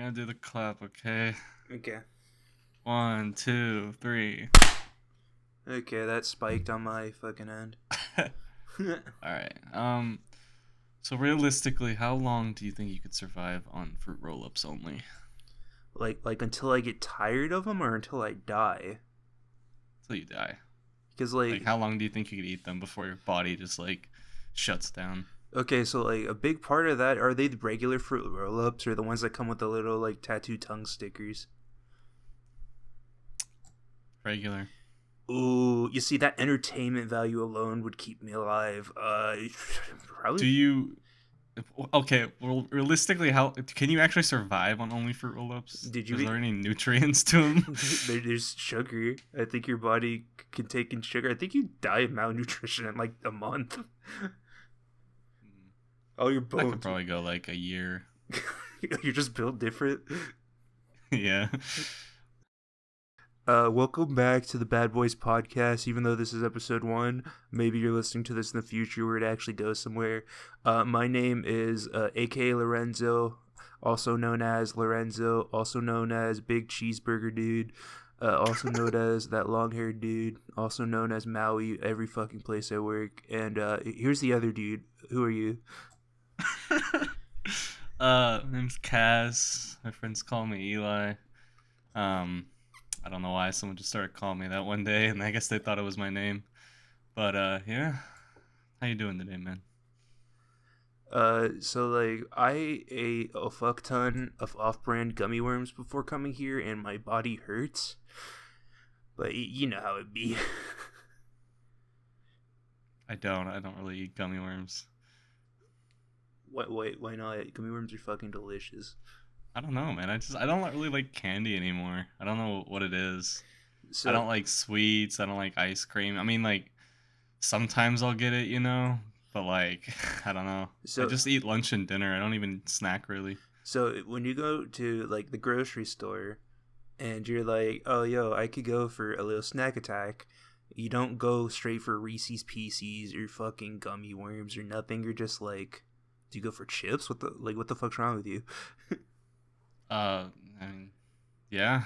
gonna do the clap, okay? Okay. 1, 2, 3. Okay, that spiked on my fucking end. Alright. So realistically, how long do you think you could survive on fruit roll-ups only? like until I get tired of them or until I die? Till you die. Because Like, how long do you think you could eat them before your body just shuts down? okay, so like a big part of that, are they the regular fruit roll-ups or the ones that come with the little like tattoo tongue stickers? Regular. Ooh, you see, that entertainment value alone would keep me alive. Probably. Do you? Okay, well, realistically, how can you actually survive on only fruit roll-ups? Did you Is eat? there any nutrients to them? There's sugar. I think your body can take in sugar. I think you die of malnutrition in like a month. All your I could bones. probably go like a year. You're just built different. Yeah. Welcome back to the Bad Boys podcast. Even though this is episode 1, maybe you're listening to this in the future where it actually goes somewhere. My name is aka Lorenzo, also known as Lorenzo, also known as Big Cheeseburger Dude, also known as that long-haired dude, also known as Maui every fucking place I work. And here's the other dude. Who are you? My name's Kaz. My friends call me Eli. I don't know why someone just started calling me that one day, and I guess they thought it was my name. But yeah, how you doing today, man? So like I ate a fuck ton of off-brand gummy worms before coming here, and my body hurts. But you know how it be. I don't really eat gummy worms. Why not? Gummy worms are fucking delicious. I don't know, man. I don't really like candy anymore. I don't know what it is. I So don't like sweets. I don't like ice cream. I mean, like sometimes I'll get it, but like I don't know. I so just eat lunch and dinner. I don't even snack really. so when you go to like the grocery store and you're like, oh yo, I could go for a little snack attack. You don't go straight for Reese's Pieces or fucking gummy worms or nothing. You're just like, do you go for chips? What the fuck's wrong with you? I mean, yeah.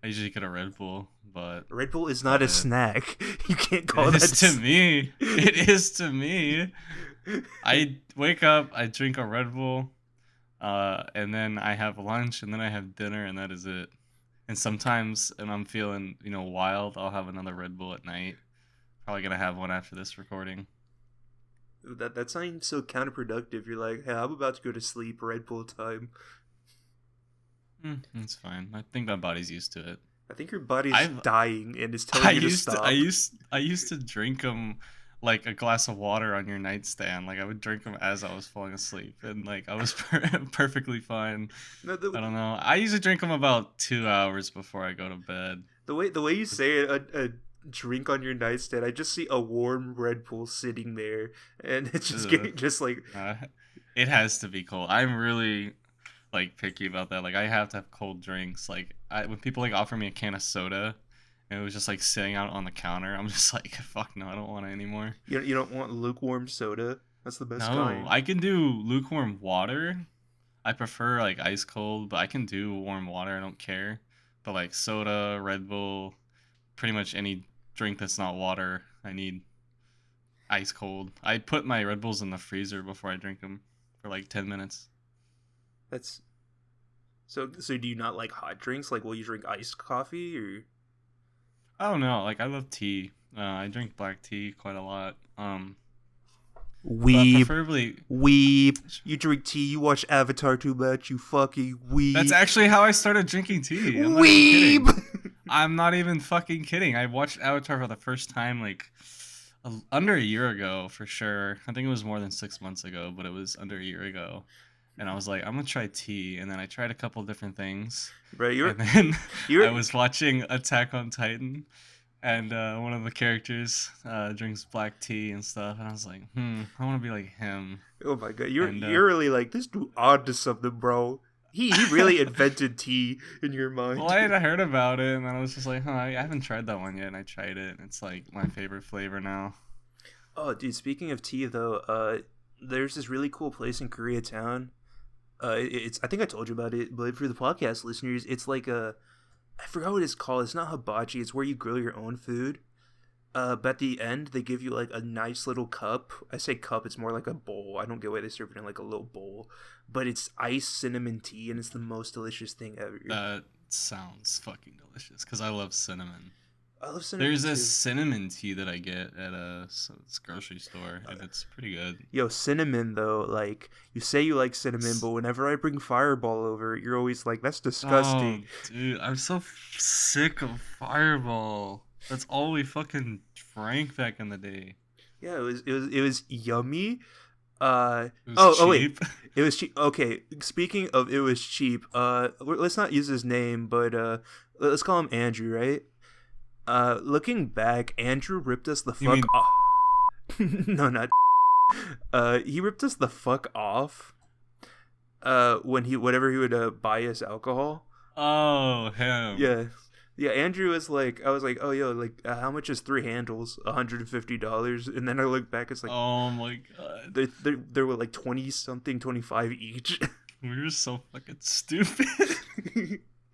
I usually get a Red Bull, but Red Bull is not about a it. snack. You can't call It that. is to me. It is to me. I wake up, I drink a Red Bull, and then I have lunch, and then I have dinner, and that is it. And sometimes, when I'm feeling, wild, I'll have another Red Bull at night. Probably gonna have one after this recording. That sounds so counterproductive. You're like, hey, I'm about to go to sleep. Red Bull time. It's fine. I think my body's used to it. I think your body's I've dying and is telling you to stop. I used to drink them like a glass of water on your nightstand. Like I would drink them as I was falling asleep, and like I was perfectly fine. No, I don't know. I usually drink them about 2 hours before I go to bed. the way you say it, a drink on your nightstand, I just see a warm Red Bull sitting there, and it's just Ugh. getting just like. Uh, it has to be cold. I'm really like picky about that. Like I have to have cold drinks. Like when people like offer me a can of soda, and it was just like sitting out on the counter, I'm just like, fuck no, I don't want it anymore. You don't want lukewarm soda. That's the best No, kind. I can do lukewarm water. I prefer like ice cold, but I can do warm water. I don't care. But like soda, Red Bull, pretty much any drink that's not water, I need ice cold. I put my Red Bulls in the freezer before I drink them for like 10 minutes. That's so. So do you not like hot drinks? Like, will you drink iced coffee or? Oh no, like I love tea. I drink black tea quite a lot. But preferably. Weeb. You drink tea. You watch Avatar too much. You fucking weeb. That's actually how I started drinking tea. I'm not even fucking kidding. I watched Avatar for the first time like under a year ago for sure. I think it was more than 6 months ago, but it was under a year ago. And I was like, I'm gonna try tea, and then I tried a couple different things. Bro, And then you're I was watching Attack on Titan, and one of the characters drinks black tea and stuff, and I was like, I want to be like him. oh my god, And, you're really like this dude onto something, bro. He really invented tea in your mind. Well, I had heard about it, and then I was just like, I haven't tried that one yet, and I tried it, and it's like my favorite flavor now. Oh, dude, speaking of tea though, there's this really cool place in Koreatown. It's I think I told you about it, but for the podcast listeners, it's like I forgot what it's called. It's not hibachi. It's where you grill your own food. But at the end, they give you like a nice little cup. I say cup, it's more like a bowl. I don't get why they serve it in like a little bowl. But it's iced cinnamon tea, and it's the most delicious thing ever. That sounds fucking delicious because I love cinnamon. I love cinnamon There's too. a cinnamon tea that I get at a grocery store, and it's pretty good. Yo, cinnamon though, like you say you like cinnamon, but whenever I bring Fireball over, you're always like, "That's disgusting." Oh, dude, I'm so sick of Fireball. That's all we fucking drank back in the day. Yeah, it was yummy. It was Wait, cheap. it was cheap. Okay, speaking of it was cheap. Let's not use his name, but let's call him Andrew, right? Looking back, Andrew ripped us the You fuck mean- off. No, not. He ripped us the fuck off. When whenever he would buy us alcohol. Oh, him. Yeah, Andrew was like, I was like, oh, yo, like, how much is 3 handles? $150. And then I look back, it's like, Oh my god. they were like 20 something, 25 each. We were so fucking stupid.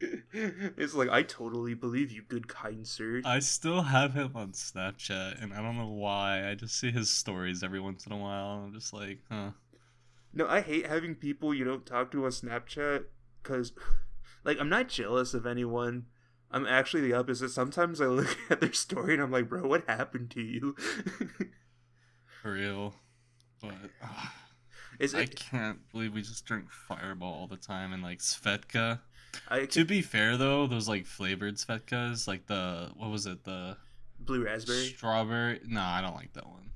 It's like, I totally believe you, good kind sir. I still have him on Snapchat, and I don't know why. I just see his stories every once in a while, and I'm just like, huh. No, I hate having people you don't talk to on Snapchat, because, like, I'm not jealous of anyone. I'm actually the opposite. Sometimes I look at their story and I'm like, bro, what happened to you? For real. But I can't believe we just drink Fireball all the time, and like Svedka. To be fair though, those like flavored Svedkas, like the what was it, the blue raspberry? Strawberry? No, I don't like that one.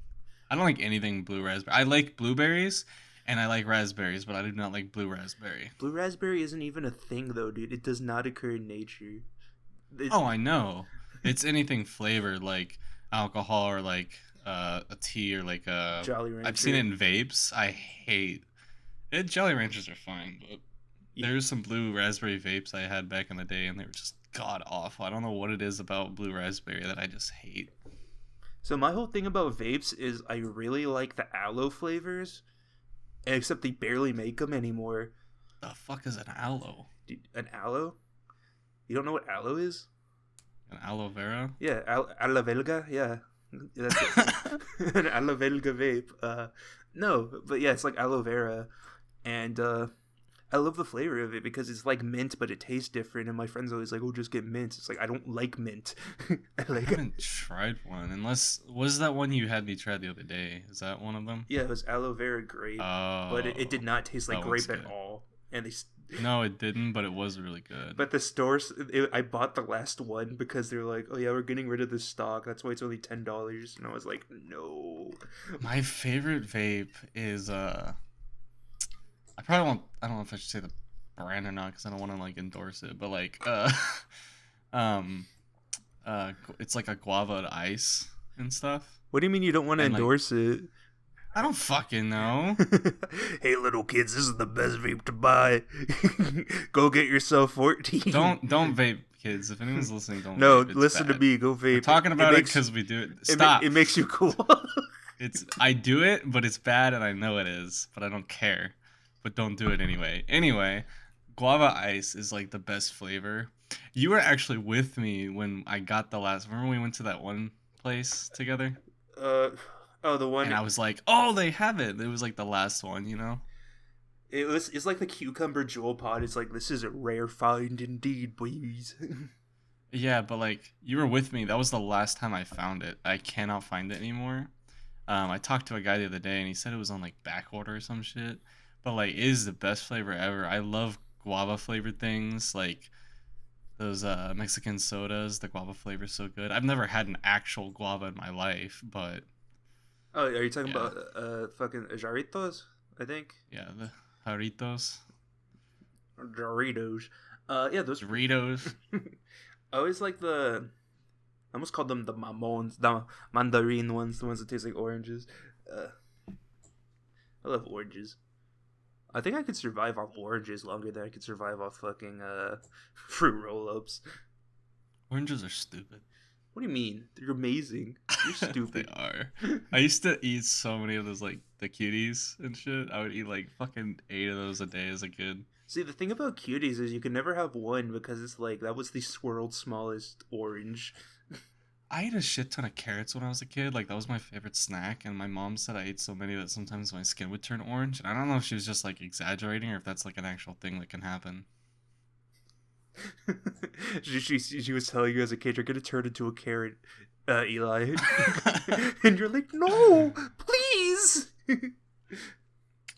I don't like anything blue raspberry. I like blueberries and I like raspberries, but I do not like blue raspberry. Blue raspberry isn't even a thing though, dude. It does not occur in nature. Oh, I know. It's anything flavored like alcohol or like a tea or like a Jolly Rancher. I've seen it in vapes. I hate it. Jolly Ranchers are fine, but there's some blue raspberry vapes I had back in the day, and they were just god awful. I don't know what it is about blue raspberry that I just hate. So my whole thing about vapes is I really like the aloe flavors, except they barely make them anymore. The fuck is an aloe? Dude, an aloe? You don't know what aloe is? An aloe vera? Yeah, aloe velga. Yeah, that's it. An aloe velga vape. No, but yeah, it's like aloe vera, and I love the flavor of it because it's like mint, but it tastes different. And my friends always like, "Oh, just get mint." It's like I don't like mint. I haven't tried one. Unless was that one you had me try the other day? Is that one of them? Yeah, it was aloe vera grape, but it did not taste like that one's grape at good. all. And No, it didn't, but it was really good. but the stores, I bought the last one because they're like, "Oh yeah, we're getting rid of this stock. That's why it's only $10." And I was like, "No." My favorite vape is I probably won't. I don't know if I should say the brand or not because I don't want to like endorse it. But like um, it's like a guava ice and stuff. What do you mean you don't want to And, like, endorse it? I don't fucking know. Hey, little kids, this is the best vape to buy. Go get yourself 14. Don't vape, kids. If anyone's listening, don't. No, vape. It's listen to bad. me. Go vape. We're talking about it makes- because we do it. it Stop. It makes you cool. It's I do it, but it's bad, and I know it is, but I don't care. But don't do it anyway. Anyway, guava ice is like the best flavor. You were actually with me when I got the last. Remember we went to that one place together, Oh, the one. and I was like, "Oh, they have it." It was like the last one, you know. It's like the cucumber jewel pod. It's like, this is a rare find indeed, boys. Yeah, but like you were with me. That was the last time I found it. I cannot find it anymore. I talked to a guy the other day, and he said it was on like back order or some shit. But like, it is the best flavor ever. I love guava flavored things, like those Mexican sodas. The guava flavor is so good. I've never had an actual guava in my life, but Oh, are you talking Yeah. about fucking Jarritos? I think yeah, the Jarritos, Doritos. Yeah, those. Doritos. I always like I almost called them the mamons, the mandarin ones, the ones that taste like oranges. I love oranges. I think I could survive off oranges longer than I could survive off fucking fruit roll-ups. Oranges are stupid. What do you mean? They're amazing. You're They stupid. are. I used to eat so many of those, like the cuties and shit. I would eat like fucking 8 of those a day as a kid. See, the thing about cuties is you can never have one because it's like that was the world's smallest orange. I ate a shit ton of carrots when I was a kid. Like that was my favorite snack, and my mom said I ate so many that sometimes my skin would turn orange. And I don't know if she was just like exaggerating or if that's like an actual thing that can happen. She was telling you as a kid you're gonna turn into a carrot, Eli, and you're like, no, please.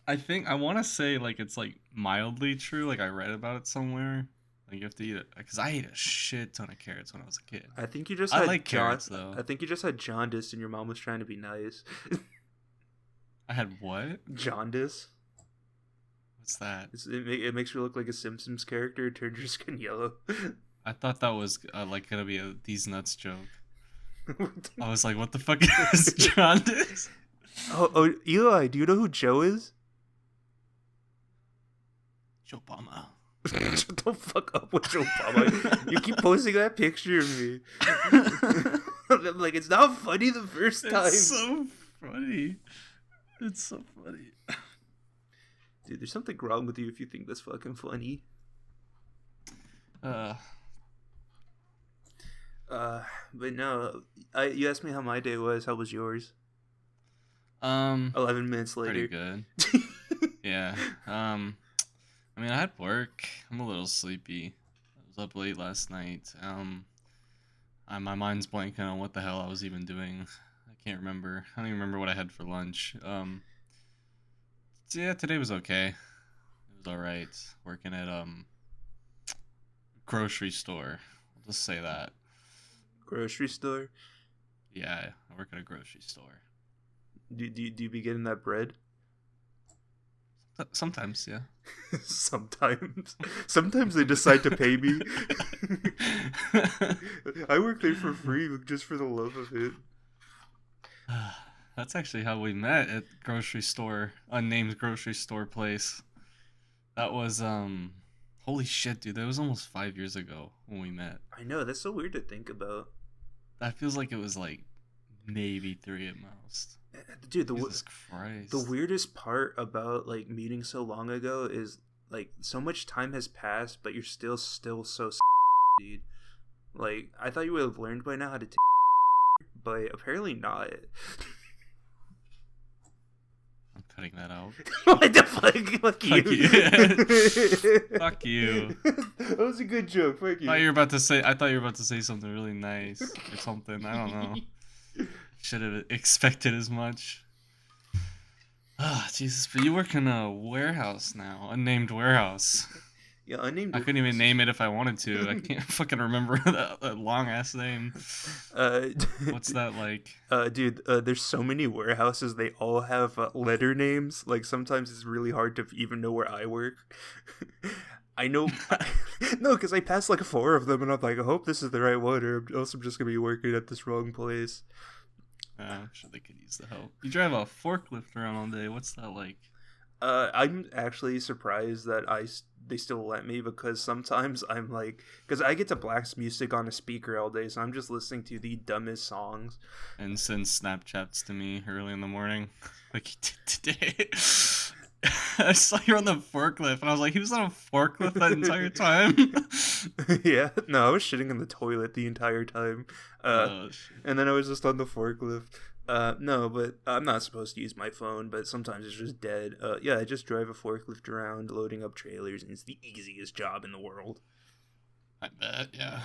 I think I want to say like it's like mildly true. Like I read about it somewhere. Like you have to eat it because I ate a shit ton of carrots when I was a kid. I think you just I had like carrots though. I think you just had jaundice, and your mom was trying to be nice. I had what? Jaundice. What's that? It makes you look like a Simpsons character. It turns your skin yellow. I thought that was like gonna be a these nuts joke. I was like, what the fuck is jaundice? Oh, Eli, do you know who Joe is? Joe Obama. Shut the fuck up with Joe Obama. You keep posting that picture of me. I'm like, it's not funny the first time. It's so funny. It's so funny. Dude, there's something wrong with you if you think that's fucking funny. But no, you asked me how my day was. How was yours? 11 minutes later. Pretty good. Yeah. I mean, I had work. I'm a little sleepy. I was up late last night. My mind's blanking on what the hell I was even doing. I can't remember. I don't even remember what I had for lunch. Yeah, today was okay. It was all right. Working at grocery store. I'll just say that. Grocery store? Yeah, I work at a grocery store. Do you be getting that bread? Sometimes, yeah. Sometimes they decide to pay me. I work there for free just for the love of it. That's actually how we met at grocery store, unnamed grocery store place. That was holy shit, dude. That was almost 5 years ago when we met. I know, that's so weird to think about. That feels like it was like maybe 3 at most. Dude, Jesus Christ. The weirdest part about like meeting so long ago is like so much time has passed, but you're still so dude. Like I thought you would have learned by now how to but apparently not. I'm cutting that out. What the fuck? Fuck you. Fuck you. That was a good joke. Fuck you. I thought you were about to say something really nice or something. I don't know. Should have expected as much. Ah, Jesus! But you work in a warehouse now, unnamed warehouse. Yeah, unnamed. I couldn't even name it if I wanted to. I can't fucking remember that long ass name. What's that like? Dude, there's so many warehouses. They all have letter names. Like sometimes it's really hard to even know where I work. I know, no, because I passed like 4 of them, and I'm like, I hope this is the right one, or else I'm just gonna be working at this wrong place. I'm sure they could use the help. You drive a forklift around all day. What's that like? I'm actually surprised that they still let me, because sometimes I'm like, because I get to blast music on a speaker all day, so I'm just listening to the dumbest songs. And send Snapchats to me early in the morning, like you did today. I saw you on the forklift, and I was like, he was on a forklift that entire time? Yeah, no, I was shitting in the toilet the entire time. And then I was just on the forklift. No, but I'm not supposed to use my phone, but sometimes it's just dead. Yeah, I just drive a forklift around loading up trailers, and it's the easiest job in the world. I bet, yeah.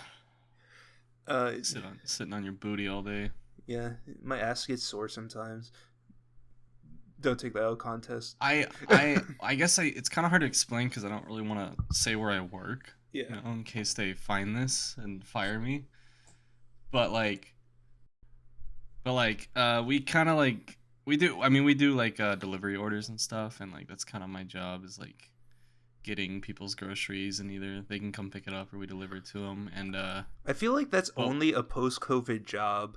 Sitting on your booty all day. Yeah, my ass gets sore sometimes. Don't take that out of context. I guess it's kind of hard to explain because I don't really want to say where I work. Yeah. You know, in case they find this and fire me. But we kind of like we do like delivery orders and stuff, and like that's kind of my job is like getting people's groceries, and either they can come pick it up or we deliver it to them. And I feel like that's only a post-COVID job.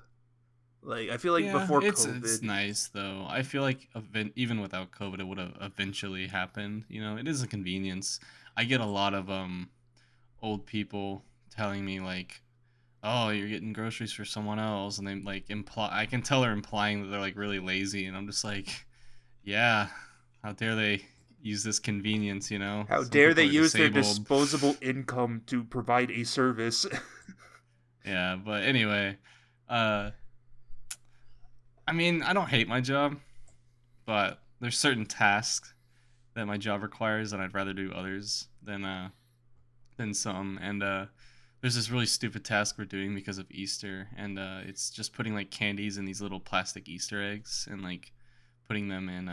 Like, I feel like before COVID... It's nice, though. I feel like even without COVID, it would have eventually happened. You know, it is a convenience. I get a lot of old people telling me, like, oh, you're getting groceries for someone else, and they like imply. I can tell they're implying that they're like really lazy, and I'm just like, yeah, how dare they use this convenience? You know, How some dare they people are use their disabled. disposable income to provide a service? Yeah, but anyway, uh, I mean, I don't hate my job, but there's certain tasks that my job requires, and I'd rather do others than some. And there's this really stupid task we're doing because of Easter, and it's just putting like candies in these little plastic Easter eggs and like putting them in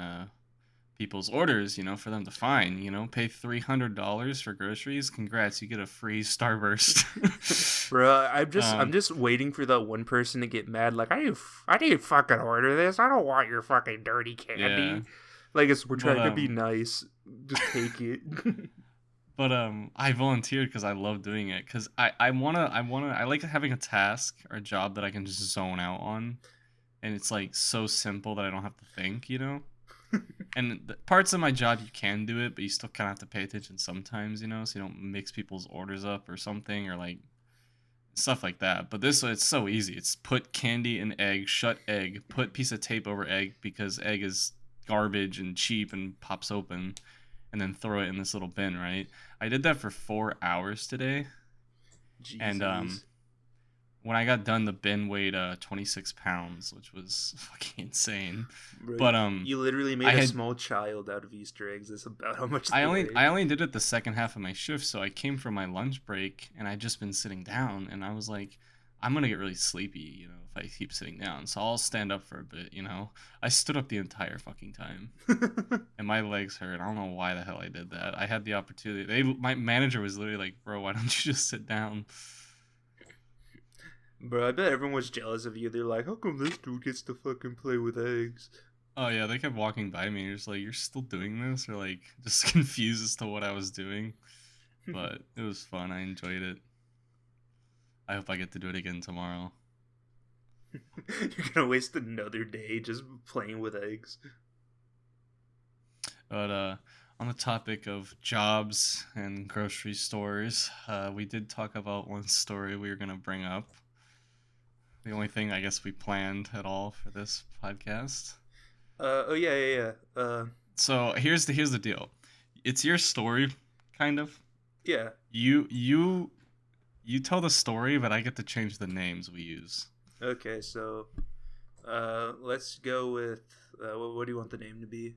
people's orders, you know, for them to find. You know, pay $300 for groceries. Congrats, you get a free Starburst. Bro, I'm um, just waiting for that one person to get mad. Like, I didn't fucking order this. I don't want your fucking dirty yeah, candy. Like, we're but trying to be nice. Just take it. I volunteered because I love doing it. Because I like having a task or a job that I can just zone out on, and it's like so simple that I don't have to think, you know. And the parts of my job you can do it, but you still kind of have to pay attention sometimes, you know, so you don't mix people's orders up or something or like stuff like that. But this it's so easy. It's put candy in egg, shut egg, put piece of tape over egg because egg is garbage and cheap and pops open, and then throw it in this little bin, right? I did that for 4 hours today, and Jesus. when I got done, the bin weighed 26 pounds, which was fucking insane. Bro, But you literally I made a had small child out of Easter eggs. That's about how much I they only weigh. I only did it the second half of my shift, so I came from my lunch break and I'd just been sitting down, and I was like, I'm gonna get really sleepy, you know, if I keep sitting down. So I'll stand up for a bit, you know. I stood up the entire fucking time, and my legs hurt. I don't know why the hell I did that. I had the opportunity. My manager was literally like, "Bro, why don't you just sit down?" Bro, I bet everyone was jealous of you. They're like, how come this dude gets to fucking play with eggs? Oh yeah, they kept walking by me. Just like, "You're still doing this?" Or like just confused as to what I was doing. But it was fun. I enjoyed it. I hope I get to do it again tomorrow. You're gonna waste another day just playing with eggs. But on the topic of jobs and grocery stores, we did talk about one story we were gonna bring up. The only thing I guess we planned at all for this podcast. Oh yeah, yeah, yeah. So here's the deal. It's your story, kind of. Yeah. You tell the story, but I get to change the names we use. Okay, so, let's go with, what do you want the name to be?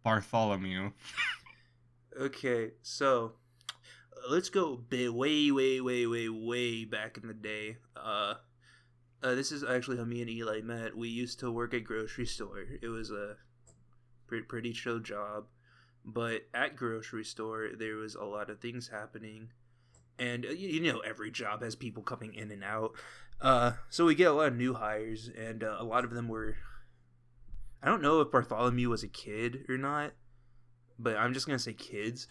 Bartholomew. Okay, so, let's go way, way, way, way, way back in the day. This is actually how me and Eli met. We used to work at grocery store. It was a pretty chill job, but at grocery store there was a lot of things happening, and you know every job has people coming in and out. So we get a lot of new hires, and a lot of them were. I don't know if Bartholomew was a kid or not, but I'm just gonna say kids.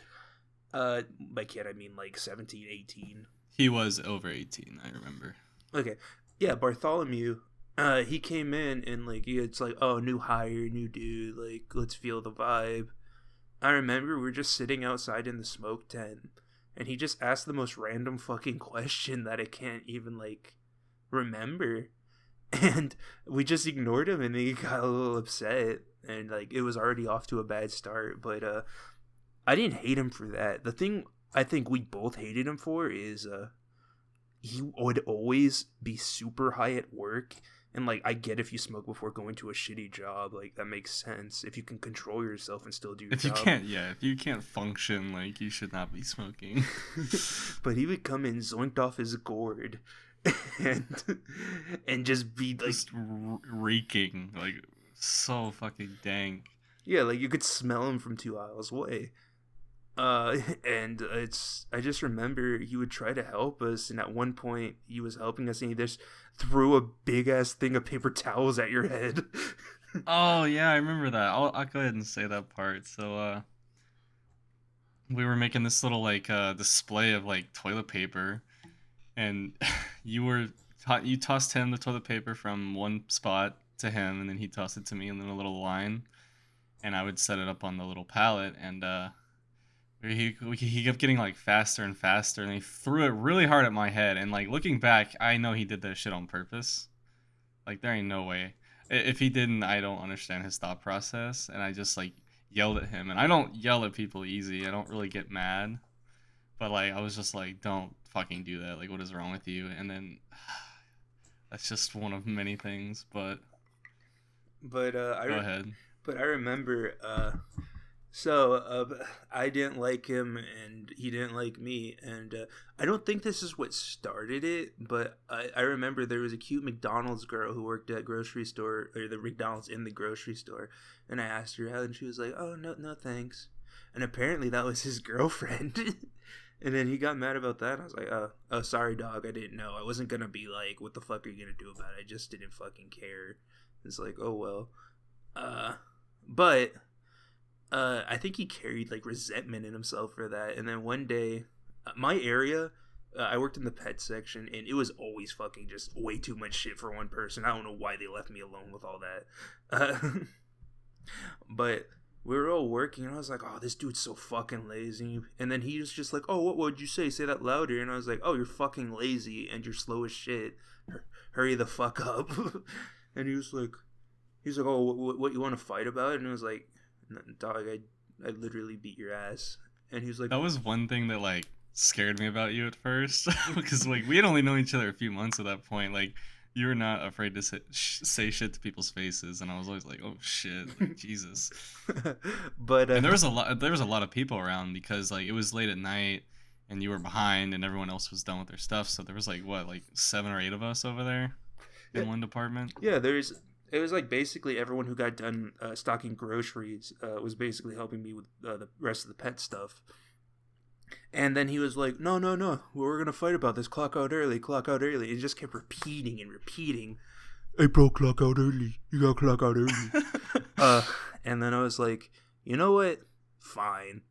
By kid I mean like 17, 18. He was over 18, I remember. Okay, yeah, Bartholomew. He came in and like it's like, oh, new hire, new dude, like let's feel the vibe. I remember we were just sitting outside in the smoke tent, and he just asked the most random fucking question that I can't even like remember, and we just ignored him, and he got a little upset, and like it was already off to a bad start. But I didn't hate him for that. The thing I think we both hated him for is he would always be super high at work. And like I get if you smoke before going to a shitty job, like that makes sense. If you can control yourself and still do your If you job. can't, yeah, if you can't function, like you should not be smoking. But he would come in zoinked off his gourd and and just be like, Just reeking, like so fucking dank. yeah, like you could smell him from 2 aisles away. And it's I just remember he would try to help us, and at one point he was helping us, and he just threw a big ass thing of paper towels at your head. Oh yeah, I remember that. I'll go ahead and say that part. So we were making this little like display of like toilet paper, and you tossed him the toilet paper from one spot to him, and then he tossed it to me in a little line, and I would set it up on the little pallet, and He kept getting like faster and faster, and he threw it really hard at my head. And like looking back, I know he did that shit on purpose. Like there ain't no way. If he didn't, I don't understand his thought process. And I just like yelled at him. And I don't yell at people easy. I don't really get mad. But like I was just like, don't fucking do that. Like what is wrong with you? And then that's just one of many things. But But go ahead. I remember. So I didn't like him, and he didn't like me, and I don't think this is what started it. But I remember there was a cute McDonald's girl who worked at grocery store, or the McDonald's in the grocery store, and I asked her out, and she was like, "Oh no, no thanks," and apparently that was his girlfriend. And then he got mad about that. I was like, oh, sorry, dog. I didn't know. I wasn't gonna be like, what the fuck are you gonna do about it? I just didn't fucking care. It's like, oh well. But I think he carried like resentment in himself for that. And then one day, my area, I worked in the pet section, and it was always fucking just way too much shit for one person. I don't know why they left me alone with all that. But we were all working, and I was like, oh, this dude's so fucking lazy. And then he was just like, oh, what would you say? Say that louder. And I was like, oh, you're fucking lazy, and you're slow as shit. Hurry the fuck up. And he's like, oh, what you want to fight about? And I was like, dog, I literally beat your ass. And he was like, That was one thing that like scared me about you at first because like we had only known each other a few months at that point. Like you were not afraid to say shit to people's faces, and I was always like, oh shit, like Jesus. but And there was a lot of people around because like it was late at night and you were behind and everyone else was done with their stuff, so there was like what, like 7 or 8 of us over there yeah, in one department. yeah, it was like basically everyone who got done stocking groceries was basically helping me with the rest of the pet stuff. And then he was like, no, no, no, we're going to fight about this. Clock out early, clock out early. And he just kept repeating and repeating. Hey, bro, clock out early. You got to clock out early. And then I was like, you know what? Fine.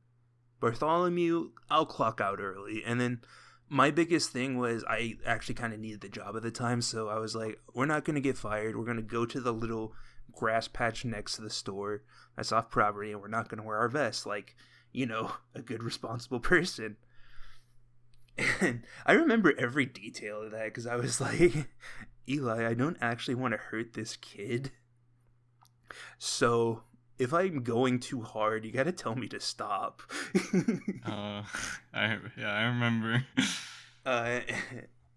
Bartholomew, I'll clock out early. And then my biggest thing was I actually kind of needed the job at the time. So I was like, we're not going to get fired. We're going to go to the little grass patch next to the store that's off property, and we're not going to wear our vests like, you know, a good responsible person. And I remember every detail of that because I was like, Eli, I don't actually want to hurt this kid. So if I'm going too hard, you got to tell me to stop. uh I remember. uh,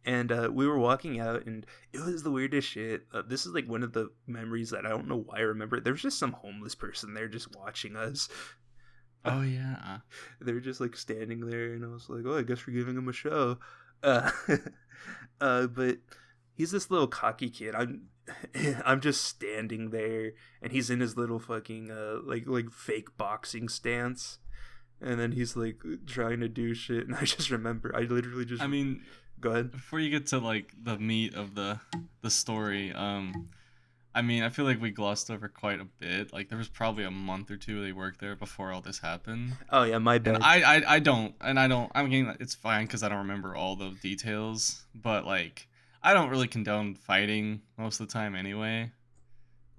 and we were walking out, and it was the weirdest shit. This is like one of the memories that I don't know why I remember. There was just some homeless person there just watching us. Oh yeah. They were just like standing there, and I was like, oh, I guess we're giving him a show. Uh, but he's this little cocky kid. I'm just standing there, and he's in his little fucking like fake boxing stance, and then he's like trying to do shit, and I just remember I literally just. I mean, go ahead. before you get to like the meat of the story, I mean, I feel like we glossed over quite a bit. Like there was probably a month or two they worked there before all this happened. Oh yeah, my And bad. I mean, it's fine because I don't remember all the details. But like, I don't really condone fighting most of the time anyway.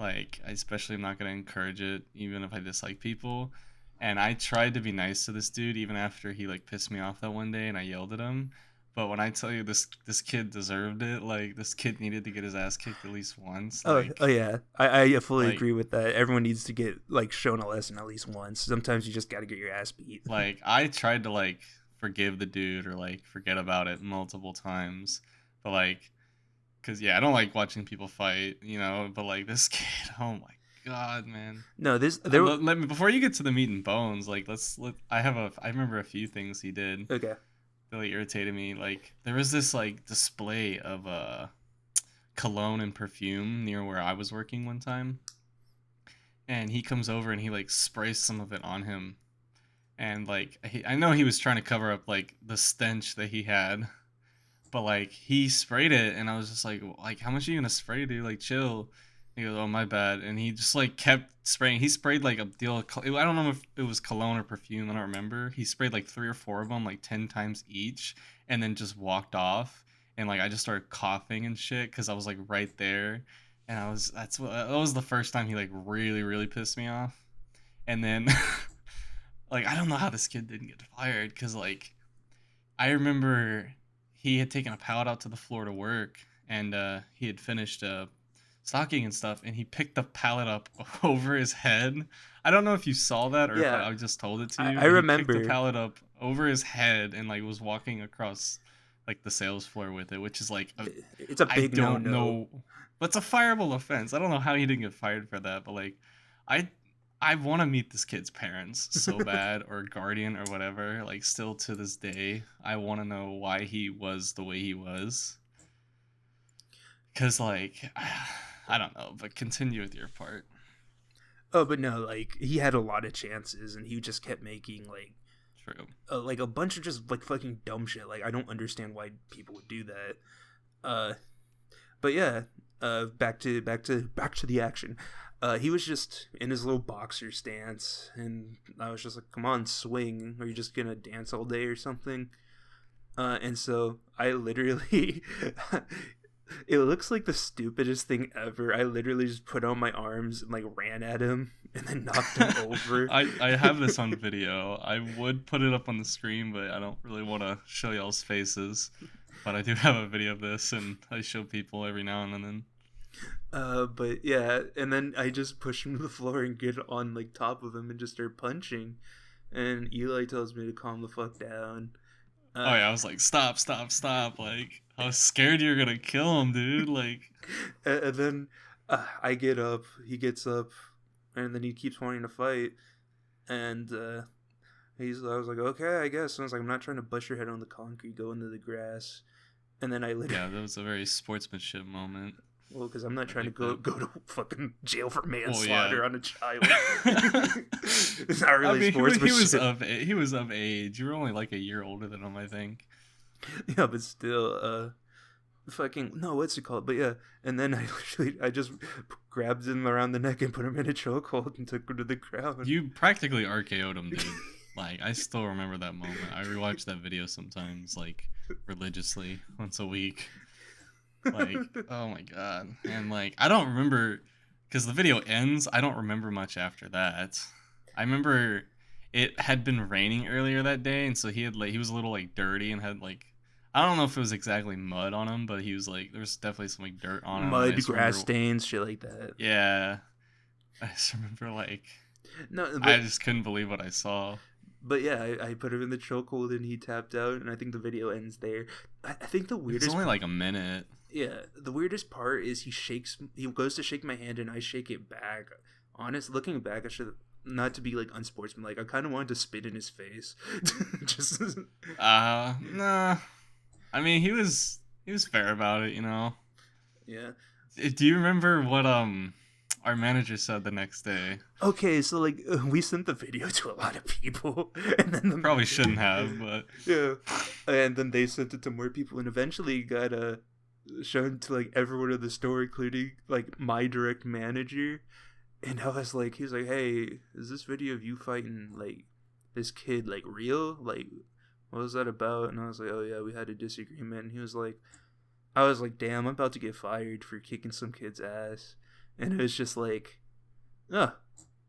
Like, I especially am not gonna encourage it, even if I dislike people. And I tried to be nice to this dude even after he like pissed me off that one day and I yelled at him. But when I tell you this kid deserved it, like this kid needed to get his ass kicked at least once. Oh yeah, I fully Like agree with that. Everyone needs to get like shown a lesson at least once. Sometimes you just got to get your ass beat. like I tried to like forgive the dude or like forget about it multiple times. But like, cause yeah, I don't like watching people fight, But like this kid, oh my god, man. No, this there. Let me before you get to the meat and bones, like I remember a few things he did Okay. that like irritated me. Like there was this like display of cologne and perfume near where I was working one time, and he comes over and he like sprays some of it on him, and like I know he was trying to cover up like the stench that he had, but like he sprayed it, and I was just like how much are you gonna spray, dude? Like chill. He goes, oh my bad, and he just like kept spraying. He sprayed like a deal of, I don't know if it was cologne or perfume. I don't remember. He sprayed like 3 or 4 of them, like 10 times each, and then just walked off. And like I just started coughing and shit because I was like right there, and that was the first time he like really really pissed me off. And then like I don't know how this kid didn't get fired because like I remember he had taken a pallet out to the floor to work and he had finished stocking and stuff and he picked the pallet up over his head. I don't know if you saw that or if Yeah, I just told it to I, you, I but he picked the remember. pallet up over his head and like was walking across like the sales floor with it, which is like It's a I big no don't no. know, but it's a fireable offense. I don't know how he didn't get fired for that, but like I I want to meet this kid's parents so bad or guardian or whatever. Like still to this day, I want to know why he was the way he was. Cause like I don't know, but continue with your part. Oh, but no, like he had a lot of chances, and he just kept making True. like a bunch of just like fucking dumb shit. Like I don't understand why people would do that. Uh, but yeah, back to the action. He was just in his little boxer stance, and I was just like, "Come on, swing! Are you just gonna dance all day or something?" And so I literally, it looks like the stupidest thing ever. I literally just put on my arms and like ran at him and then knocked him over. I have this on video. I would put it up on the screen, but I don't really want to show y'all's faces. But I do have a video of this, and I show people every now and then. But yeah, and then I just push him to the floor and get on like top of him and just start punching. And Eli tells me to calm the fuck down. Oh Uh, yeah, I was like, stop, stop, stop! Like I was scared you were gonna kill him, dude. Like and then I get up, he gets up, and then he keeps wanting to fight. And I was like, okay, I guess. And I was like, I'm not trying to bust your head on the concrete, go into the grass. And then I literally, yeah, that was a very sportsmanship moment. well, because I'm not I trying to like that. go to fucking jail for Well, yeah. manslaughter on a child. It's not I really mean, sportsmanship. he was of age. You were only like a year older than him, I think. Yeah, but still, fucking no, what's it called? But yeah, and then I just grabbed him around the neck and put him in a chokehold and took him to the ground. You practically RKO'd him, dude. Like I still remember that moment. I rewatch that video sometimes, like religiously, once a week. Like, oh my god. And like I don't remember because the video ends, I don't remember much after that. I remember it had been raining earlier that day and so he was a little like dirty and had like I don't know if it was exactly mud on him, but he was like there was definitely some like dirt on him and I Mud, just grass remember stains, shit like that. yeah. I just remember like No, I just couldn't believe what I saw. but yeah, I put him in the chokehold and he tapped out, and I think the video ends there. I think the It was weirdest only like a minute. yeah, the weirdest part is he goes to shake my hand and I shake it back. Honest, looking back, I should not to be like unsportsmanlike. I kind of wanted to spit in his face. Just Nah. I mean, he was fair about it, you know. yeah. Do you remember what our manager said the next day? Okay, so like we sent the video to a lot of people, and then Probably shouldn't have, but yeah, and then they sent it to more people, and eventually got shown to like everyone in the store, including like my direct manager. And I was like, he was like, "Hey, is this video of you fighting like this kid like real? Like, what was that about?" And I was like, "Oh yeah, we had a disagreement." And he was like, "I was like, damn, I'm about to get fired for kicking some kid's ass." And it was just like, "Oh,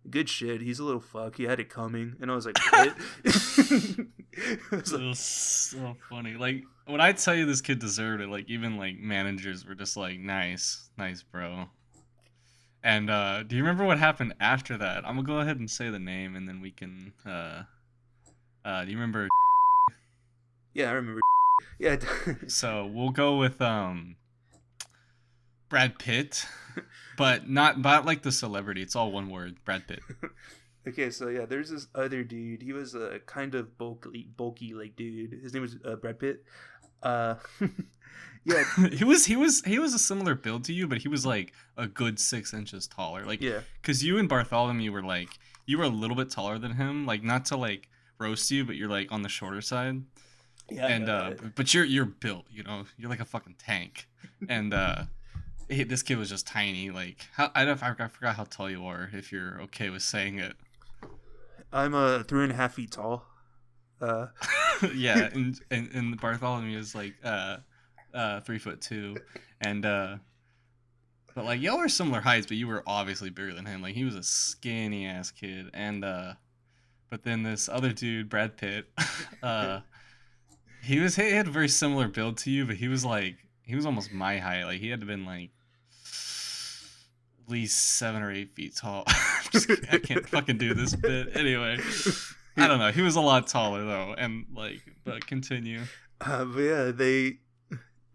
good shit. He's a little fuck. He had it coming." And I was like, "What?" I was it like, was so funny. Like when I tell you this kid deserved it, like even like managers were just like, "Nice, nice, bro." And do you remember what happened after that? I'm gonna go ahead and say the name, and then we can. Do you remember? yeah, I remember. Yeah. So we'll go with Brad Pitt, but not like the celebrity. It's all one word, Brad Pitt. Okay, so yeah, there's this other dude. He was a kind of bulky like dude. His name was Brad Pitt. Uh, yeah, He was a similar build to you, but he was like a good 6 inches taller. Like, yeah, cause you and Bartholomew were like you were a little bit taller than him. Like not to like roast you, but you're like on the shorter side. yeah. I And know that. but you're built. You know, you're like a fucking tank. And this kid was just tiny. Like how I forgot how tall you are. If you're okay with saying it. I'm 3.5 feet tall. Uh, Yeah, and Bartholomew is like 3'2", and but like y'all are similar heights, but you were obviously bigger than him. Like he was a skinny ass kid, and but But then this other dude, Brad Pitt, uh, he had a very similar build to you, but he was almost my height. Like he had to been like at least 7 or 8 feet tall. I can't fucking do this bit. Anyway, I don't know. He was a lot taller though, and like, but continue. But yeah,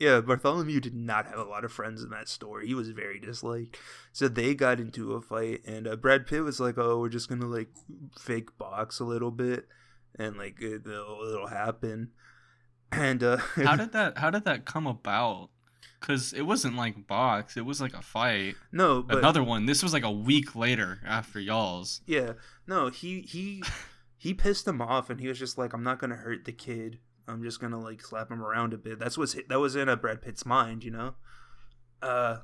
yeah, Bartholomew did not have a lot of friends in that story. He was very disliked. So they got into a fight, and Brad Pitt was like, "Oh, we're just gonna like fake box a little bit, and like it'll happen." And How did that come about? Because it wasn't like box. It was like a fight. no, but Another one. This was like a week later after y'all's. yeah, no, he pissed him off, and he was just like, "I'm not gonna hurt the kid. I'm just gonna like slap him around a bit." That was in Brad Pitt's mind, you know. Uh,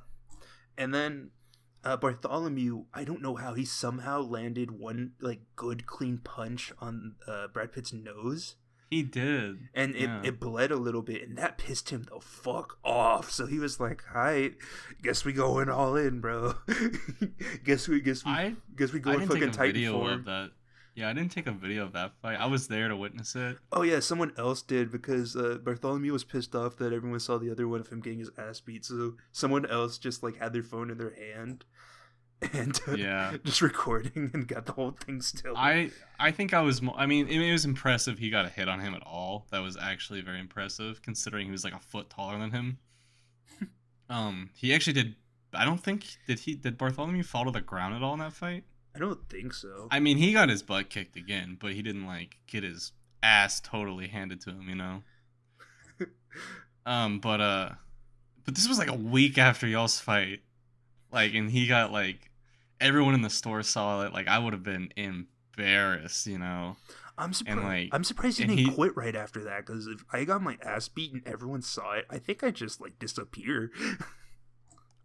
and then Bartholomew, I don't know how he somehow landed one like good clean punch on Brad Pitt's nose, He did. and Yeah. it bled a little bit, and that pissed him the fuck off. So he was like, "Alright, guess we going all in, bro. guess we I guess we I going didn't take fucking a Titan video form." of that. Yeah, I didn't take a video of that fight. I was there to witness it. Oh yeah, someone else did because Bartholomew was pissed off that everyone saw the other one of him getting his ass beat. So someone else just like had their phone in their hand and Yeah. just recording and got the whole thing still. I think I was. I mean, it was impressive he got a hit on him at all. That was actually very impressive, considering he was like a foot taller than him. He actually did. I don't think did Bartholomew fall to the ground at all in that fight. I don't think so. I mean, he got his butt kicked again, but he didn't like get his ass totally handed to him, you know. But this was like a week after y'all's fight, like, and he got like everyone in the store saw it. Like, I would have been embarrassed, you know. I'm And surprised. like, I'm surprised he and didn't he, quit right after that. Because if I got my ass beat and everyone saw it, I think I just like disappear.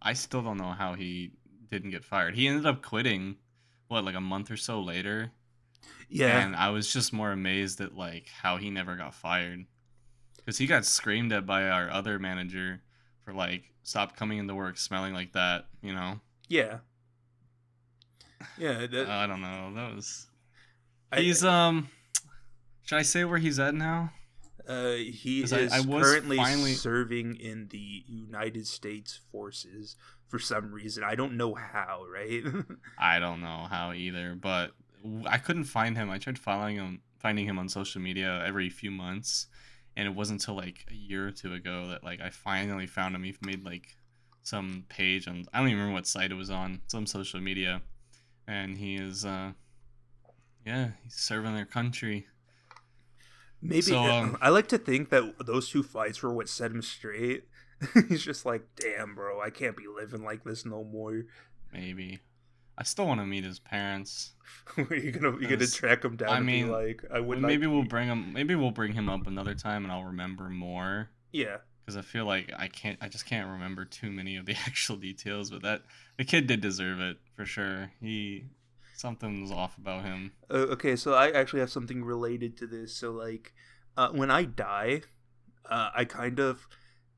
I still don't know how he didn't get fired. He ended up quitting, what, like a month or so later, Yeah, and I was just more amazed at like how he never got fired, because he got screamed at by our other manager for like stop coming into work smelling like that, you know. yeah, yeah. I don't know. That was I, he's should I say where he's at now? he 'Cause is I was currently finally serving in the United States forces for some reason. I don't know how, right? I don't know how either, but I couldn't find him. I tried finding him on social media every few months, and it wasn't until like a year or two ago that like I finally found him. He made like some page on, I don't even remember what site it was on, some social media, and he is yeah, he's serving their country. Maybe So I like to think that those two fights were what set him straight. He's just like, damn, bro, I can't be living like this no more. maybe I still want to meet his parents. you're gonna 'Cause, track him down I and be mean, like, I would maybe like. we'll bring him. Maybe we'll bring him up another time, and I'll remember more. Yeah, Because I feel like I just can't remember too many of the actual details. But that the kid did deserve it for sure. Something was off about him. okay, so I actually have something related to this. So like, when I die, I kind of,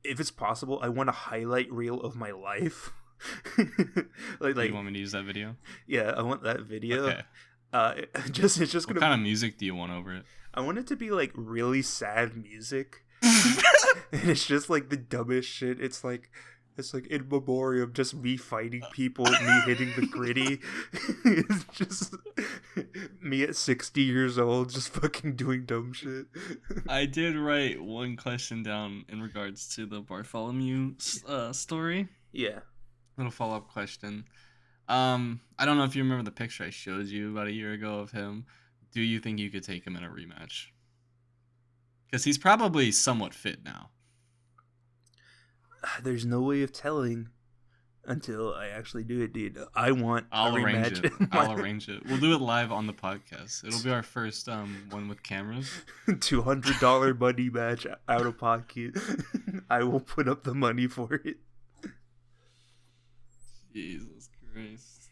if it's possible, I want a highlight reel of my life. Do you want me to use that video? Yeah, I want that video. Okay. It's just What gonna. kind of music do you want over it? I want it to be like really sad music, and it's just like the dumbest shit. It's like in memoriam, just me fighting people, me hitting the gritty. It's just me at 60 years old, just fucking doing dumb shit. I did write one question down in regards to the Bartholomew story. Yeah. Little follow up question. I don't know if you remember the picture I showed you about a year ago of him. Do you think you could take him in a rematch? Because he's probably somewhat fit now. There's no way of telling until I actually do it, dude. I want I'll a arrange rematch. it. I'll arrange it. We'll do it live on the podcast. It'll be our first one with cameras. $200 money match out of pocket. I will put up the money for it. Jesus Christ.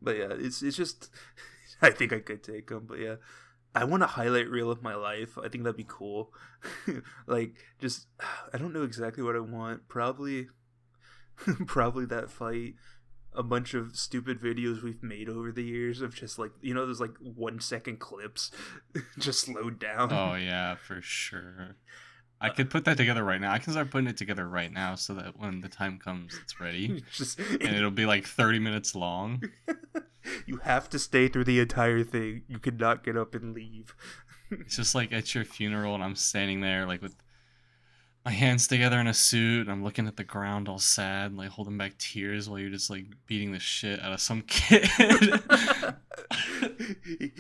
But yeah, it's just I think I could take him, but yeah. I want a highlight reel of my life. I think that'd be cool. Like just I don't know exactly what I want. Probably that fight. a bunch of stupid videos we've made over the years of just like, you know, those like 1 second clips just slowed down. Oh yeah, for sure. I could put that together right now. I can start putting it together right now so that when the time comes, it's ready. Just And it'll be like 30 minutes long. you have to stay through the entire thing. You cannot get up and leave. It's just like at your funeral and I'm standing there like with my hands together in a suit and I'm looking at the ground all sad, like holding back tears while you're just like beating the shit out of some kid.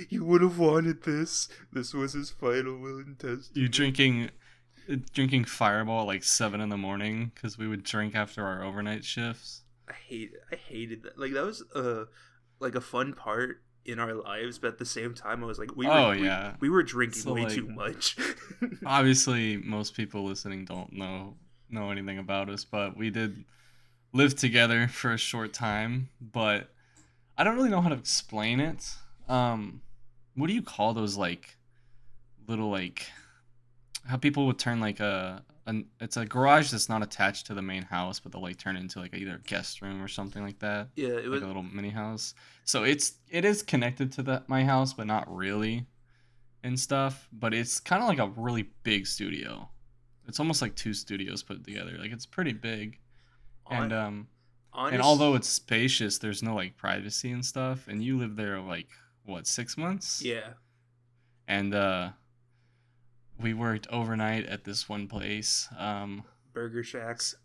He would have wanted this. This was his final will and testament. You drinking Fireball at like 7 in the morning because we would drink after our overnight shifts. I hated that. Like that was like a fun part in our lives, but at the same time I was like we were drinking So, way like, too much. Obviously, most people listening don't know anything about us, but we did live together for a short time. But I don't really know how to explain it. What do you call those like little like how people would turn like it's a garage that's not attached to the main house, but they'll like turn it into like either a guest room or something like that. Yeah, it was Like a little mini house. So it is connected to my house, but not really and stuff. But it's kind of like a really big studio. It's almost like 2 studios put together. Like it's pretty big. And and although it's spacious, there's no like privacy and stuff. And you live there like what, 6 months? Yeah. And we worked overnight at this one place. Burger Shacks.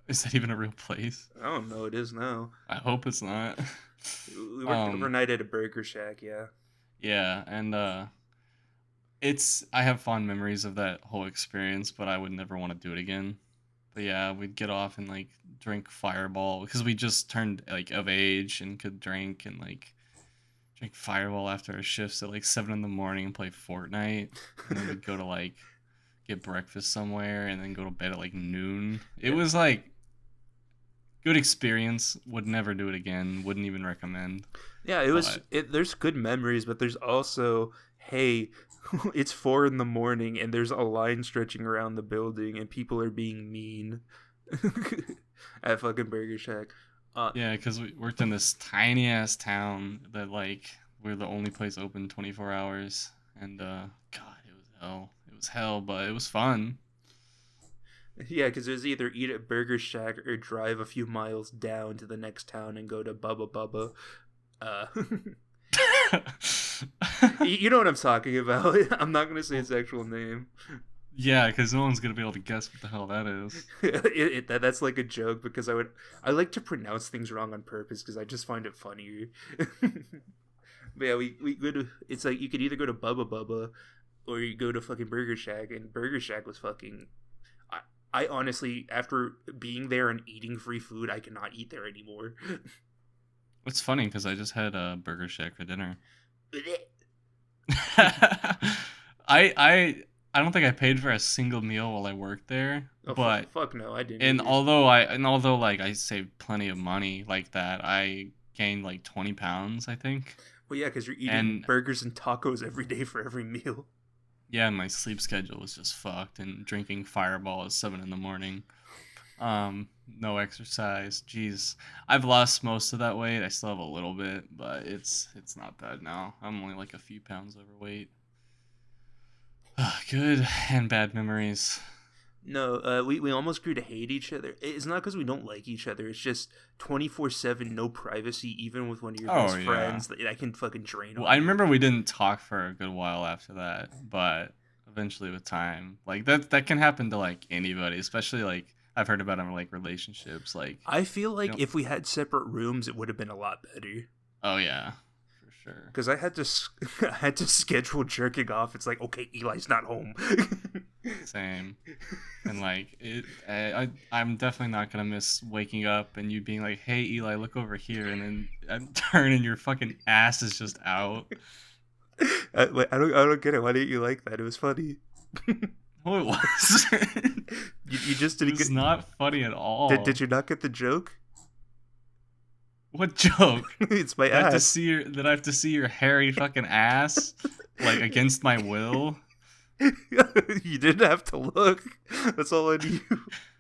Is that even a real place? I don't know. It is now. I hope it's not. We worked overnight at a Burger Shack. Yeah. Yeah, and I have fond memories of that whole experience, but I would never want to do it again. But yeah, we'd get off and like drink Fireball because we just turned like of age and could drink and like drink Fireball after our shifts at like 7 in the morning and play Fortnite. And then we'd go to like get breakfast somewhere and then go to bed at like noon. It was like good experience. Would never do it again. Wouldn't even recommend. Yeah, it was. There's good memories, but there's also, hey, it's 4 in the morning and there's a line stretching around the building and people are being mean at fucking Burger Shack. Yeah, because we worked in this tiny ass town that like we're the only place open 24 hours, and God, it was hell. It was hell, but it was fun. Yeah, because it was either eat at Burger Shack or drive a few miles down to the next town and go to Bubba Bubba. You know what I'm talking about. I'm not gonna say its actual name. Yeah, because no one's gonna be able to guess what the hell that is. That's like a joke because I like to pronounce things wrong on purpose because I just find it funnier. But yeah, we go to, it's like you could either go to Bubba Bubba or you go to fucking Burger Shack, and Burger Shack was fucking. I honestly, after being there and eating free food, I cannot eat there anymore. It's funny because I just had a Burger Shack for dinner. I don't think I paid for a single meal while I worked there, but fuck no, I didn't. And although like I saved plenty of money like that, I gained like 20 pounds, I think. Well, yeah, because you're eating burgers and tacos every day for every meal. Yeah, and my sleep schedule was just fucked, and drinking Fireball at 7 in the morning. No exercise. Jeez, I've lost most of that weight. I still have a little bit, but it's not bad now. I'm only like a few pounds overweight. Good and bad memories. No, we almost grew to hate each other. It's not because we don't like each other. It's just 24/7, no privacy, even with one of your best friends. That I can fucking drain. Well, I remember we didn't talk for a good while after that, but eventually with time, like that can happen to like anybody, especially like I've heard about in like relationships. Like I feel like if we had separate rooms, it would have been a lot better. Oh yeah. Sure. Because I had to schedule jerking off. It's like, okay, Eli's not home. Same. And like I'm definitely not gonna miss waking up and you being like, "Hey Eli, look over here," and then I turn and your fucking ass is just out. I don't get it. Why didn't you like that? It was funny. No, it wasn't. You just didn't. It's not funny at all. Did you not get the joke? What joke? It's my ass. That I have to see your hairy fucking ass, like against my will. You didn't have to look. That's all I knew.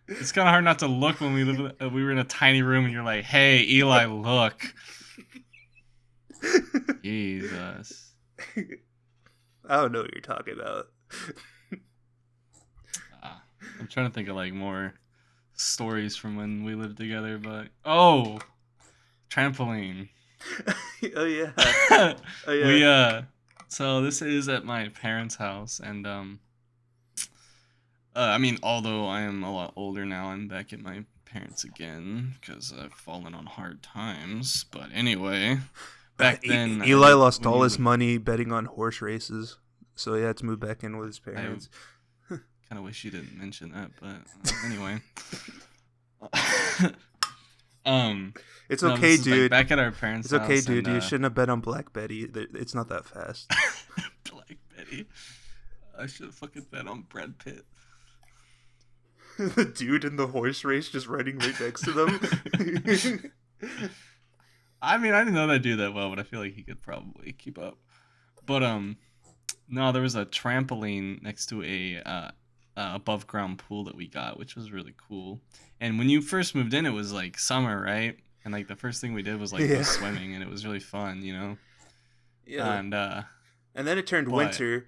It's kind of hard not to look when we were in a tiny room and you're like, "Hey, Eli, look." Jesus. I don't know what you're talking about. I'm trying to think of like more stories from when we lived together, but oh, trampoline. Oh yeah. Oh we yeah. so this is at my parents' house, and I mean, although I am a lot older now, I'm back at my parents again because I've fallen on hard times. But anyway, back then Eli lost when all you his money betting on horse races, so he had to move back in with his parents. kind of wish you didn't mention that, but anyway. It's No, okay, this is like dude. back at our parents' It's okay, house, dude. and You shouldn't have bet on Black Betty. It's not that fast. Black Betty. I should have fucking bet on Brad Pitt. The dude in the horse race just riding right next to them. I mean, I didn't know that dude that well, but I feel like he could probably keep up. But no, there was a trampoline next to a above ground pool that we got, which was really cool. And when you first moved in, it was like summer, right? And like the first thing we did was like go swimming, and it was really fun, you know. Yeah. And then it turned winter.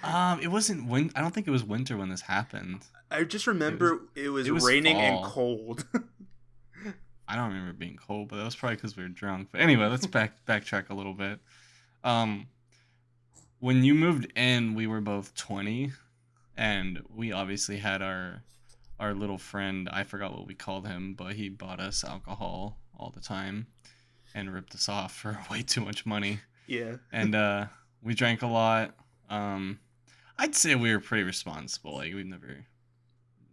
It wasn't I don't think it was winter when this happened. I just remember it was raining fall. And cold. I don't remember it being cold, but that was probably because we were drunk. But anyway, let's backtrack a little bit. When you moved in, we were both 20, and we obviously had our little friend. I forgot what we called him, but he bought us alcohol all the time and ripped us off for way too much money. Yeah. And we drank a lot. I'd say we were pretty responsible. Like we've never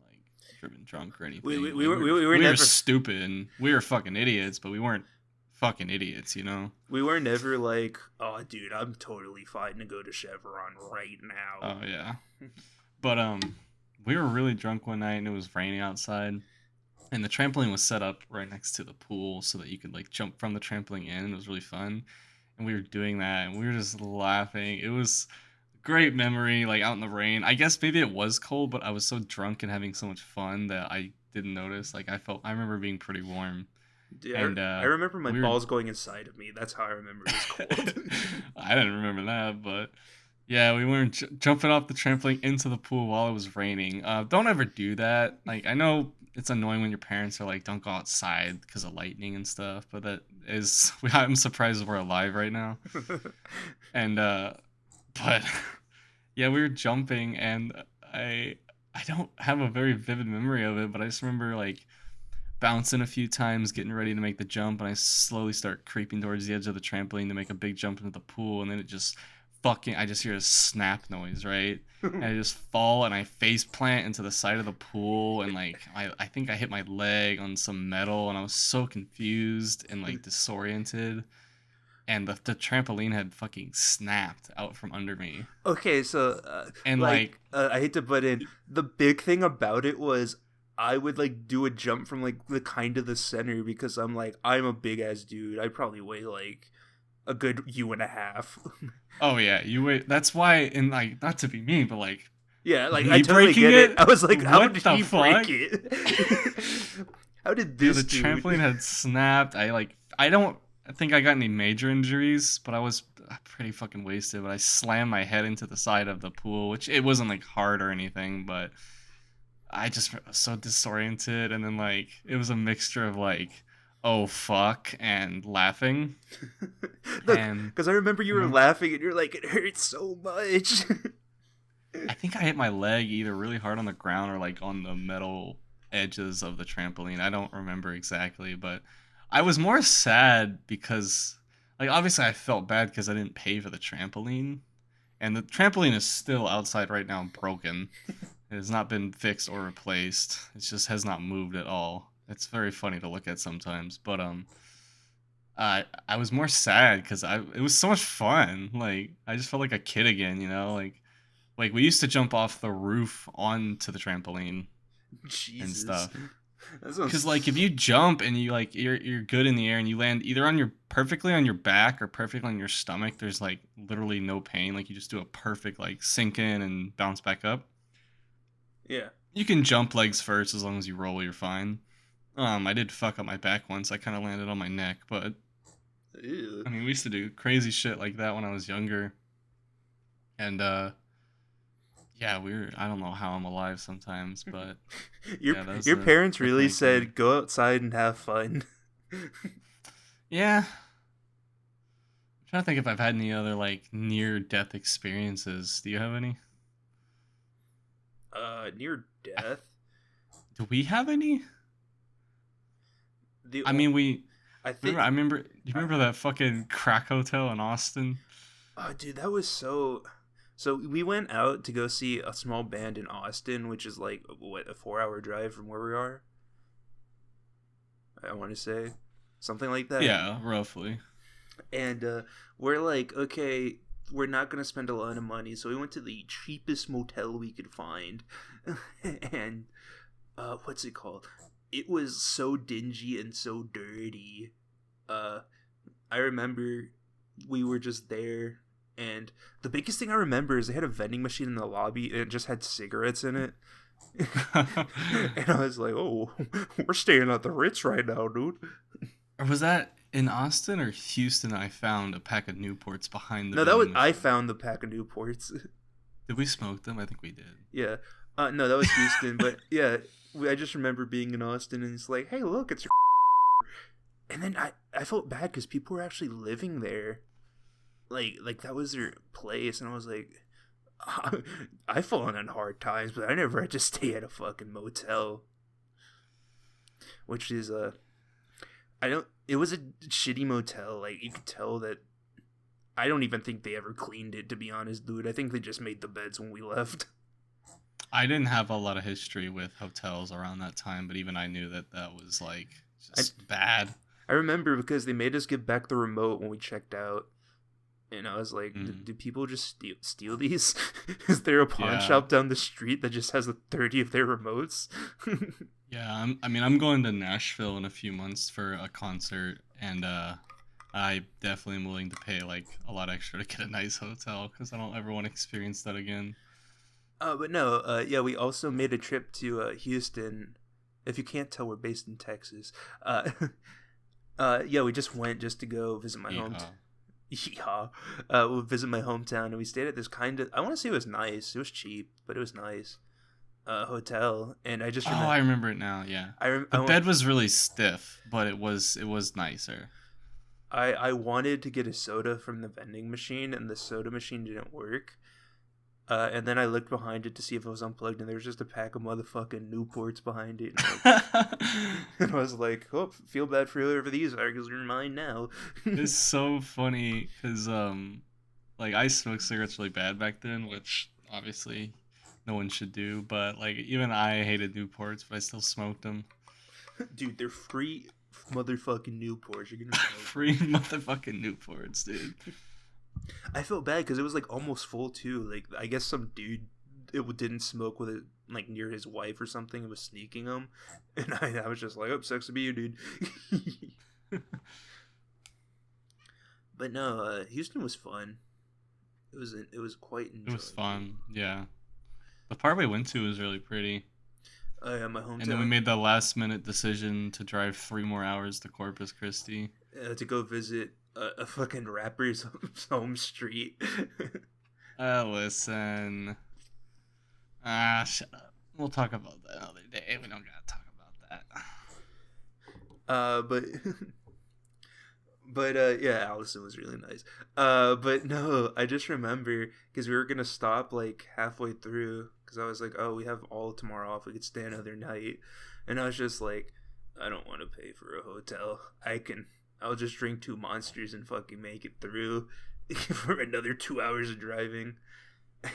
like driven drunk or anything. We were never stupid and we were fucking idiots, but we weren't fucking idiots, you know. We were never like, oh, dude, I'm totally fine to go to Chevron right now. Oh yeah, but we were really drunk one night and it was raining outside, and the trampoline was set up right next to the pool so that you could like jump from the trampoline in. And it was really fun, and we were doing that and we were just laughing. It was great memory, like out in the rain. I guess maybe it was cold, but I was so drunk and having so much fun that I didn't notice. Like I remember being pretty warm. Yeah, and I remember my balls going inside of me. That's how I remember it was cold. I didn't remember that, but yeah, we weren't jumping off the trampoline into the pool while it was raining. Don't ever do that. Like I know it's annoying when your parents are like, "Don't go outside because of lightning and stuff," but that is, I'm surprised we're alive right now. And but yeah, we were jumping, and I don't have a very vivid memory of it, but I just remember like bouncing a few times, getting ready to make the jump, and I slowly start creeping towards the edge of the trampoline to make a big jump into the pool, and then it just I just hear a snap noise, right? And I just fall and I face plant into the side of the pool, and like I think I hit my leg on some metal, and I was so confused and like disoriented. And the trampoline had fucking snapped out from under me. Okay, so and like I hate to butt in. The big thing about it was I would like do a jump from like the kind of the center because I'm a big ass dude. I probably weigh like a good U.5. Oh yeah, you weigh. That's why, and like not to be mean, but like yeah, like I totally get it. I was like, how did he fuck? break it? How did this? The trampoline had snapped. I don't think I got any major injuries, but I was pretty fucking wasted. But I slammed my head into the side of the pool, which it wasn't like hard or anything, but I just was so disoriented, and then like it was a mixture of like, oh fuck, and laughing. Because I remember you were laughing and you're like, it hurts so much. I think I hit my leg either really hard on the ground or like on the metal edges of the trampoline. I don't remember exactly, but I was more sad because like obviously I felt bad because I didn't pay for the trampoline, and the trampoline is still outside right now, broken. It has not been fixed or replaced. It just has not moved at all. It's very funny to look at sometimes, but I was more sad because it was so much fun. Like I just felt like a kid again, you know. Like we used to jump off the roof onto the trampoline. Jesus. And stuff. Because like if you jump and you like you're good in the air and you land either on perfectly on your back or perfectly on your stomach, there's like literally no pain. Like you just do a perfect like sink in and bounce back up. Yeah. You can jump legs first as long as you roll, you're fine. I did fuck up my back once. I kind of landed on my neck, but Ew. I mean, we used to do crazy shit like that when I was younger. And yeah, I don't know how I'm alive sometimes, but your yeah, your parents really definitely a good. said go outside and have fun. Yeah. I'm trying to think if I've had any other like near death experiences. Do you have any? Near I, death. do we have any? The I mean, we I remember. think. I remember. Do you remember that fucking crack hotel in Austin? Oh, dude, that was so. So we went out to go see a small band in Austin, which is like what, a 4 hour drive from where we are. I want to say something like that. Yeah, roughly. And we're like, okay, we're not gonna spend a lot of money, so we went to the cheapest motel we could find, and what's it called? It was so dingy and so dirty. Uh, I remember we were just there, and the biggest thing I remember is they had a vending machine in the lobby, and it just had cigarettes in it. And I was like, "Oh, we're staying at the Ritz right now, dude." Or was that in Austin or Houston? I found a pack of Newports behind the No, that was vending I machine. found the pack of Newports. Did we smoke them? I think we did. Yeah. No, that was Houston, but yeah, I just remember being in Austin and it's like, hey, look, it's your. And then I felt bad because people were actually living there, like that was their place, and I was like, I've fallen on hard times, but I never had to stay at a fucking motel, which is I don't. It was a shitty motel. Like you could tell that. I don't even think they ever cleaned it, to be honest, dude. I think they just made the beds when we left. I didn't have a lot of history with hotels around that time, but even I knew that that was like I just bad. I remember because they made us give back the remote when we checked out. And I was like, Mm. do people just steal these? Is there a pawn Yeah, shop down the street that just has 30 of their remotes? yeah. I mean, I'm going to Nashville in a few months for a concert, and I definitely am willing to pay like a lot extra to get a nice hotel because I don't ever want to experience that again. But no, yeah, we also made a trip to Houston. If you can't tell, we're based in Texas. Yeah, we just went just to go visit my home. Yeehaw. Yeah, we'll visit my hometown, and we stayed at this kind of. I want to say it was nice. It was cheap, but it was nice. Hotel, and I just Oh, remember. I remember it now. Yeah, the I went. bed was really stiff, but it was nicer. I wanted to get a soda from the vending machine, and the soda machine didn't work. And then I looked behind it to see if it was unplugged, and there was just a pack of motherfucking Newports behind it. And I was like, oh, feel bad for whoever these are, because they're mine now. It's so funny because like I smoked cigarettes really bad back then, which obviously no one should do. But like even I hated Newports, but I still smoked them. Dude, they're free motherfucking Newports. You're gonna smoke Free motherfucking Newports, dude. them. I felt bad because it was like almost full too. Like I guess some dude it didn't smoke with it like near his wife or something. It was sneaking them, and I was just like, "Oh, sucks to be you, dude." But no, Houston was fun. It was quite It was enjoyable. fun, yeah. The part we went to was really pretty, Yeah, my and then we hometown made the last minute decision to drive 3 more hours to Corpus Christi. to go visit a fucking rapper's home street. Listen. Shut up. We'll talk about that another day. We don't gotta talk about that. But yeah, Allison was really nice. But no, I just remember because we were gonna stop like halfway through because I was like, oh, we have all tomorrow off. We could stay another night, and I was just like, I don't want to pay for a hotel. I'll just drink two monsters and fucking make it through for another 2 hours of driving.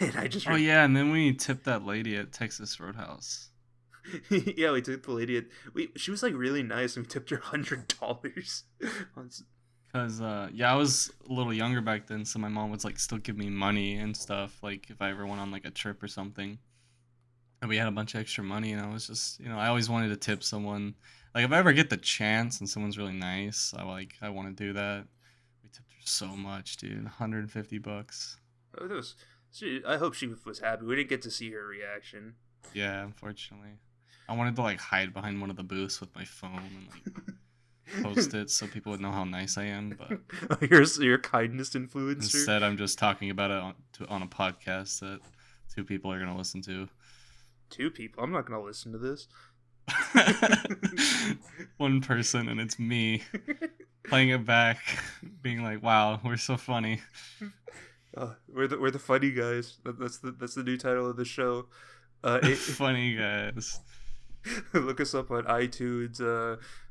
And I just Oh yeah, and then we tipped that lady at Texas Roadhouse. yeah, we took the lady at she was like really nice and we tipped her $100. Cause yeah, I was a little younger back then, so my mom would like still give me money and stuff, like if I ever went on like a trip or something. And we had a bunch of extra money, and I was just, I always wanted to tip someone. Like if I ever get the chance and someone's really nice, I want to do that. We tipped her so much, dude. $150. Oh, I hope she was happy. We didn't get to see her reaction. Yeah, unfortunately. I wanted to like hide behind one of the booths with my phone and like post it so people would know how nice I am, but You're a kindness influencer. instead I'm just talking about it on a podcast that 2 people are gonna listen to. 2 people. I'm not gonna listen to this. 1 person, and it's me playing it back, being like, "Wow, we're so funny." We're the funny guys. That's the new title of the show. Funny guys. Look us up on iTunes,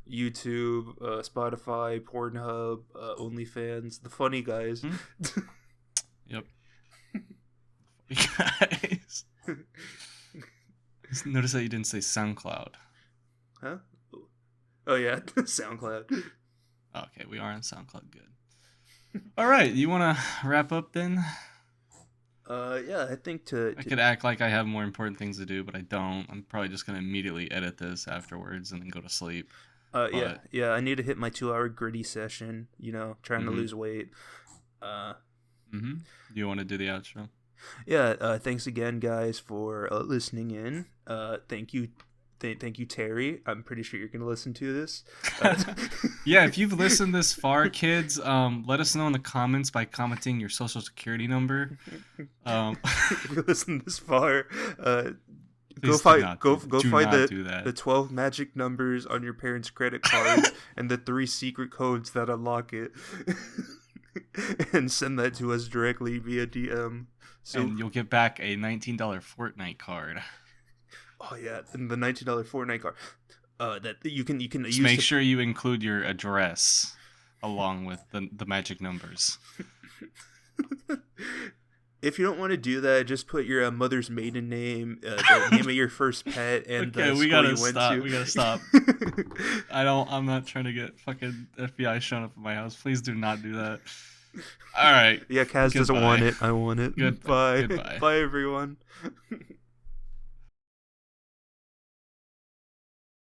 YouTube, Spotify, Pornhub, OnlyFans. The funny guys. Hmm? Yep. Guys. Notice that you didn't say SoundCloud. Huh? Oh yeah, SoundCloud. Okay, we are on SoundCloud. Good. All right, you want to wrap up then? Yeah, I think I could act like I have more important things to do, but I don't. I'm probably just gonna immediately edit this afterwards and then go to sleep. Yeah. I need to hit my 2-hour gritty session. Trying to Mhm. lose weight. Do you want to do the outro? Yeah. Thanks again, guys, for listening in. Thank you. Thank you, Terry. I'm pretty sure you're gonna listen to this. Yeah, if you've listened this far, kids, let us know in the comments by commenting your social security number. If you listen this far, go Please find do the 12 magic numbers on your parents' credit card and the 3 secret codes that unlock it, and send that to us directly via DM. And you'll get back a $19 Fortnite card. Oh yeah, and the $19 Fortnite card. That you can Just use. make sure you include your address along with the magic numbers. If you don't want to do that, just put your mother's maiden name, the name of your first pet, and Okay, the we school gotta you went stop. to. We gotta stop. I'm not trying to get fucking FBI showing up at my house. Please do not do that. All right. Yeah, Kaz doesn't want it. I want it. Goodbye. Bye. Bye, everyone.